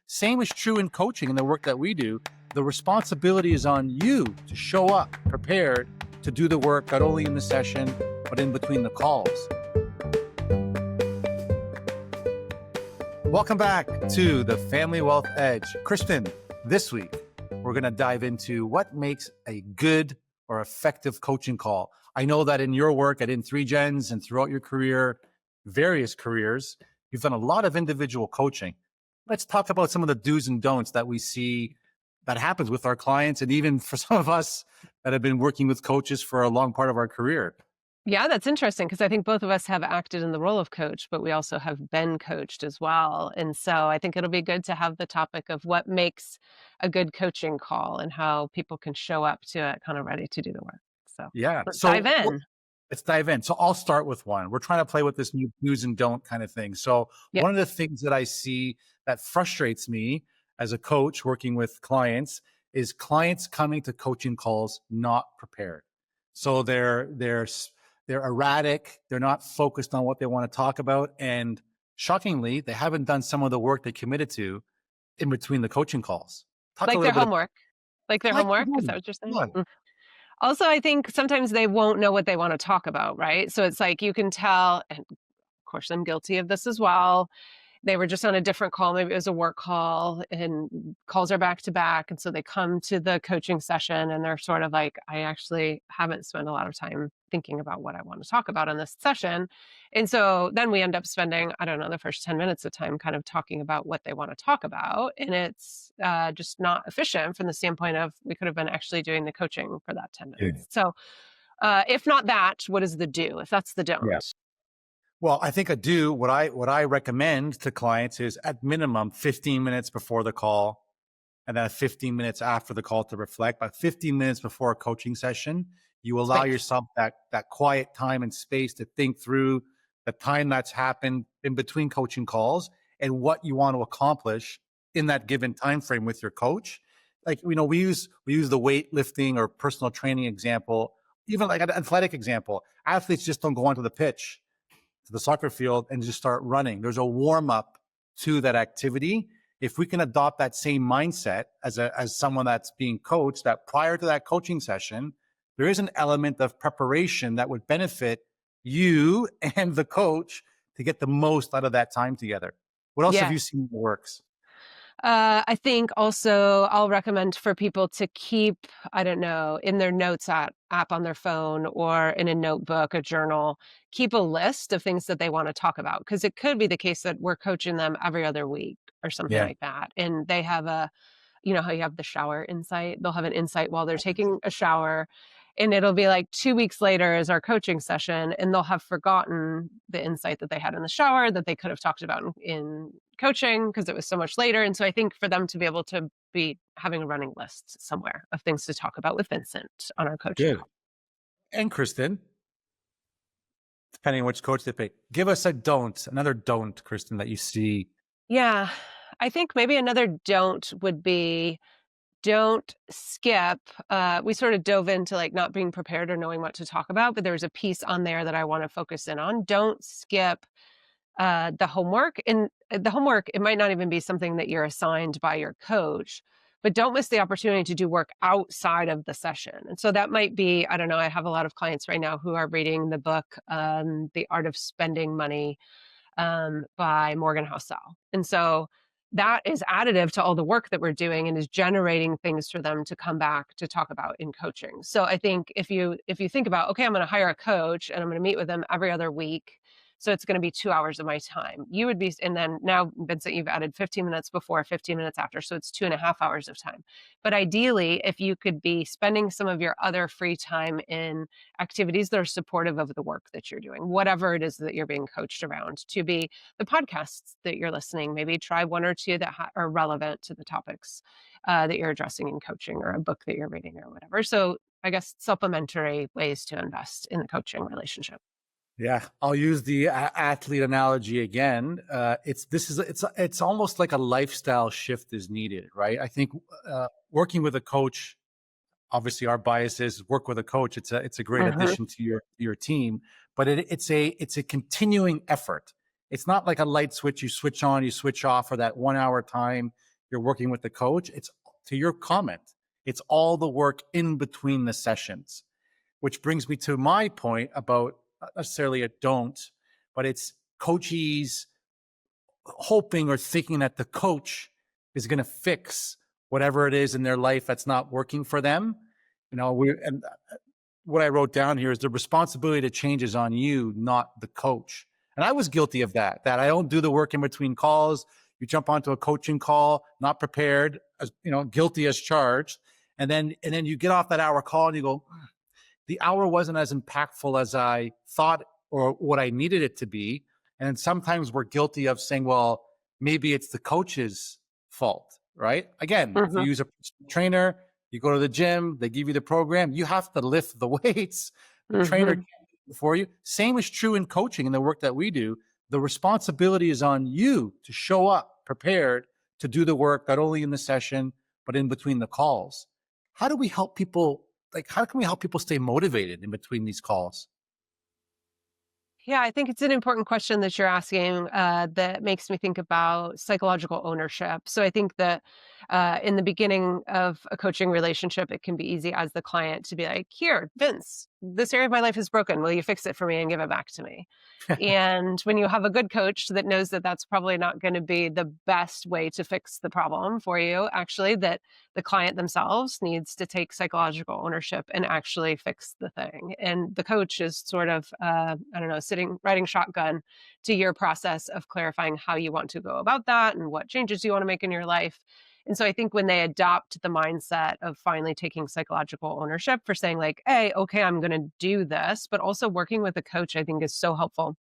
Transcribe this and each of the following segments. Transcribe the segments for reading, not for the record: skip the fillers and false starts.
Same is true in coaching and the work that we do. The responsibility is on you to show up prepared to do the work, not only in the session, but in between the calls. Welcome back to the Family Wealth Edge. Kristen, this week, we're going to dive into what makes a good or effective coaching call. I know that in your work at In3Gens and throughout your career, various careers, you've done a lot of individual coaching. Let's talk about some of the do's and don'ts that we see that happens with our clients, and even for some of us that have been working with coaches for a long part of our career. Yeah, that's interesting because I think both of us have acted in the role of coach, but we also have been coached as well. And so I think it'll be good to have the topic of what makes a good coaching call and how people can show up to it kind of ready to do the work. So Yeah. let's dive in. Let's dive in. So I'll start with one. We're trying to play with this new do's and don't kind of thing. So Yeah. one of the things that I see that frustrates me as a coach working with clients is clients coming to coaching calls not prepared. So they're erratic. They're not focused on what they want to talk about. And shockingly, they haven't done some of the work they committed to in between the coaching calls. Talk a Like little their bit homework. Like their like homework. Is that what you're saying? what? Also, I think sometimes they won't know what they want to talk about, right? So it's like you can tell, and of course, I'm guilty of this as well. They were just on a different call. Maybe it was a work call, and calls are back to back. And so they come to the coaching session and they're sort of like, I actually haven't spent a lot of time thinking about what I want to talk about in this session. And so then we end up spending, I don't know, the first 10 minutes of time kind of talking about what they want to talk about. And it's just not efficient from the standpoint of we could have been actually doing the coaching for that 10 Yeah. minutes. So if not that, what is the do? If that's the don't. Yeah. Well, I think what I recommend to clients is at minimum 15 minutes before the call and then 15 minutes after the call to reflect. But 15 minutes before a coaching session, you allow yourself that quiet time and space to think through the time that's happened in between coaching calls and what you want to accomplish in that given time frame with your coach. Like, we use the weightlifting or personal training example, even like an athletic example. Athletes just don't go onto the pitch, to the soccer field, and just start running. There's a warm up to that activity. If we can adopt that same mindset as someone that's being coached, that prior to that coaching session, there is an element of preparation that would benefit you and the coach to get the most out of that time together. What else have you seen that works? I think also I'll recommend for people to keep, I don't know, in their notes app on their phone or in a notebook, a journal, keep a list of things that they want to talk about. Because it could be the case that we're coaching them every other week or something like that. And they have you know how you have the shower insight? They'll have an insight while they're taking a shower. And it'll be like 2 weeks later is our coaching session, and they'll have forgotten the insight that they had in the shower that they could have talked about in coaching because it was so much later. And so I think for them to be able to be having a running list somewhere of things to talk about with Vincent on our coaching Good. call. And Kristen, depending on which coach they pick, give us another don't, Kristen, that you see. Yeah. I think maybe another don't would be don't skip. We sort of dove into like not being prepared or knowing what to talk about, but there's a piece on there that I want to focus in on. Don't skip the homework. And the homework, it might not even be something that you're assigned by your coach, but don't miss the opportunity to do work outside of the session. And so that might be, I don't know, I have a lot of clients right now who are reading the book, The Art of Spending Money by Morgan Housel. And so that is additive to all the work that we're doing and is generating things for them to come back to talk about in coaching. So I think if you think about, okay, I'm going to hire a coach and I'm going to meet with them every other week, so it's going to be 2 hours of my time. You would be, and then now, Vincent, you've added 15 minutes before, 15 minutes after. So it's 2.5 hours of time. But ideally, if you could be spending some of your other free time in activities that are supportive of the work that you're doing, whatever it is that you're being coached around, to be the podcasts that you're listening, maybe try one or two that are relevant to the topics that you're addressing in coaching, or a book that you're reading or whatever. So I guess supplementary ways to invest in the coaching relationship. Yeah, I'll use the athlete analogy again. It's almost like a lifestyle shift is needed, right? I think working with a coach, obviously our bias is work with a coach. It's a great addition to your team, but it's a continuing effort. It's not like a light switch you switch on, you switch off for that 1 hour time. you're working with the coach. It's to your comment. It's all the work in between the sessions, which brings me to my point about not necessarily a don't, but it's coachees hoping or thinking that the coach is going to fix whatever it is in their life that's not working for them. And what I wrote down here is the responsibility to change is on you, not the coach. And I was guilty of that I don't do the work in between calls. You jump onto a coaching call, not prepared, as guilty as charged. And then you get off that hour call and you go, the hour wasn't as impactful as I thought or what I needed it to be. And sometimes we're guilty of saying, well, maybe it's the coach's fault, right? Again, if you use a trainer, you go to the gym, they give you the program, you have to lift the weights. The trainer can't do it for you. Same is true in coaching and the work that we do. The responsibility is on you to show up prepared to do the work, not only in the session, but in between the calls. How do we help people? How can we help people stay motivated in between these calls? Yeah, I think it's an important question that you're asking that makes me think about psychological ownership. So I think that in the beginning of a coaching relationship, it can be easy as the client to be like, here, Vince, this area of my life is broken. Will you fix it for me and give it back to me? And when you have a good coach that knows that that's probably not going to be the best way to fix the problem for you, actually, that the client themselves needs to take psychological ownership and actually fix the thing. And the coach is sort of, I don't know, riding shotgun to your process of clarifying how you want to go about that and what changes you want to make in your life. And so I think when they adopt the mindset of finally taking psychological ownership for saying like, hey, okay, I'm going to do this, but also working with a coach, I think is so helpful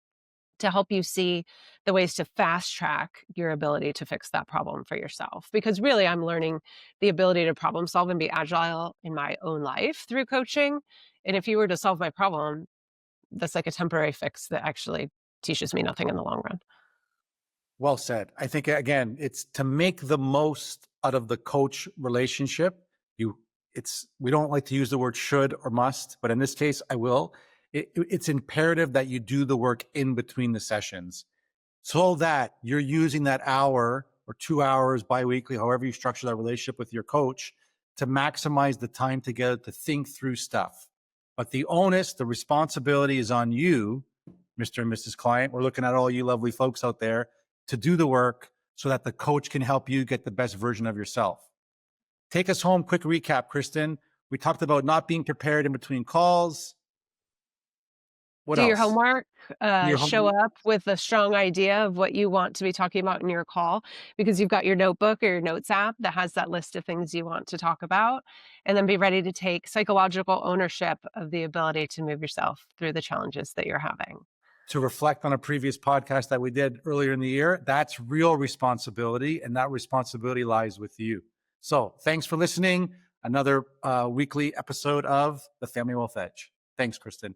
to help you see the ways to fast track your ability to fix that problem for yourself. Because really, I'm learning the ability to problem solve and be agile in my own life through coaching. And if you were to solve my problem, that's like a temporary fix that actually teaches me nothing in the long run. Well said. I think, again, it's to make the most out of the coach relationship. We don't like to use the word should or must, but in this case, I will. It's imperative that you do the work in between the sessions so that you're using that hour or 2 hours biweekly, however you structure that relationship with your coach, to maximize the time together to think through stuff. But the onus, the responsibility is on you, Mr. and Mrs. Client. We're looking at all you lovely folks out there to do the work so that the coach can help you get the best version of yourself. Take us home. Quick recap, Kristen. We talked about not being prepared in between calls. What Do else? your homework, Your show homework. up with a strong idea of what you want to be talking about in your call because you've got your notebook or your notes app that has that list of things you want to talk about, and then be ready to take psychological ownership of the ability to move yourself through the challenges that you're having. To reflect on a previous podcast that we did earlier in the year, that's real responsibility, and that responsibility lies with you. So thanks for listening. Another weekly episode of the Family Wealth Edge. Thanks, Kristen.